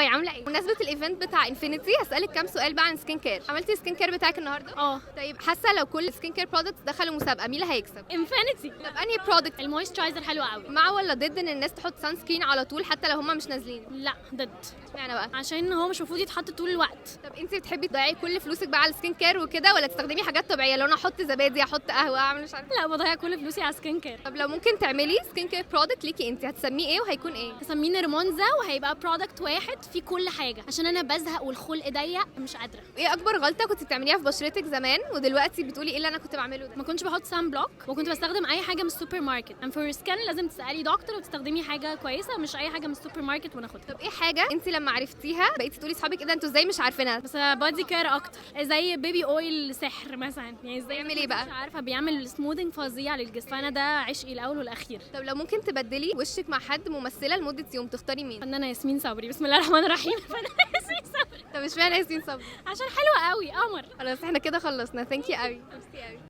هاي عامله ايه؟ بمناسبه الايفنت بتاع انفينيتي هسالك كام سؤال بقى عن سكين كير. عملتي سكين كير بتاعك النهارده؟ طيب حاسه لو كل سكين كير برودكتس دخلوا مسابقه مين اللي هيكسب؟ انفينيتي. طب انهي برودكت؟ المويسترايزر حلو قوي. مع ولا ضد ان الناس تحط سان سكرين على طول حتى لو هم مش نازلين؟ لا ضد. اشمعنى بقى؟ عشان هو مش المفروض يتحط طول الوقت. طب انت بتحبي تضيعي كل فلوسك بقى على السكين كير وكده ولا تستخدمي حاجات طبيعيه؟ لو انا احط زبادي احط قهوه اعمل مش عارفه. لا بضيع كل فلوسي على سكين كير. طب لو ممكن تعملي سكين كير برودكت ليكي انت هتسميه ايه وهيكون ايه؟ هسميه نرمونزا وهيبقى برودكت واحد فيه كل حاجه عشان انا بزهق والخلق ضيق مش قادره. ايه اكبر غلطه كنت بتعمليها في بشرتك زمان ودلوقتي بتقولي ايه اللي انا كنت بعمله ده؟ ما كنتش بحط سان بلوك وكنت بستخدم اي حاجه من السوبر ماركت. ام فور سكان لازم تسالي دكتور وتستخدمي حاجه كويسه مش اي حاجه من السوبر ماركت وناخدها. طب ايه حاجه انت لما عرفتيها بقيتي تقولي لاصحابك ايه ده انتوا ازاي مش عارفينها؟ بس بادي كير اكتر زي بيبي اويل سحر مثلا يعني ازاي بيعمل ايه بقى؟ مش عارفه بيعمل سموذنج فظيع للجسم فانا ده عشقي الاول والاخير. طب لو ممكن تبدلي وشك مع حد ممثله لمده يوم تختاري مين؟ فنانه ياسمين صبري. بسم الله الرحمن الرحيم. فنانه ياسمين صبري طب اشمعنى ياسمين صبري؟ عشان حلوه قوي قمر. خلاص احنا كده خلصنا. ثانك يو قوي.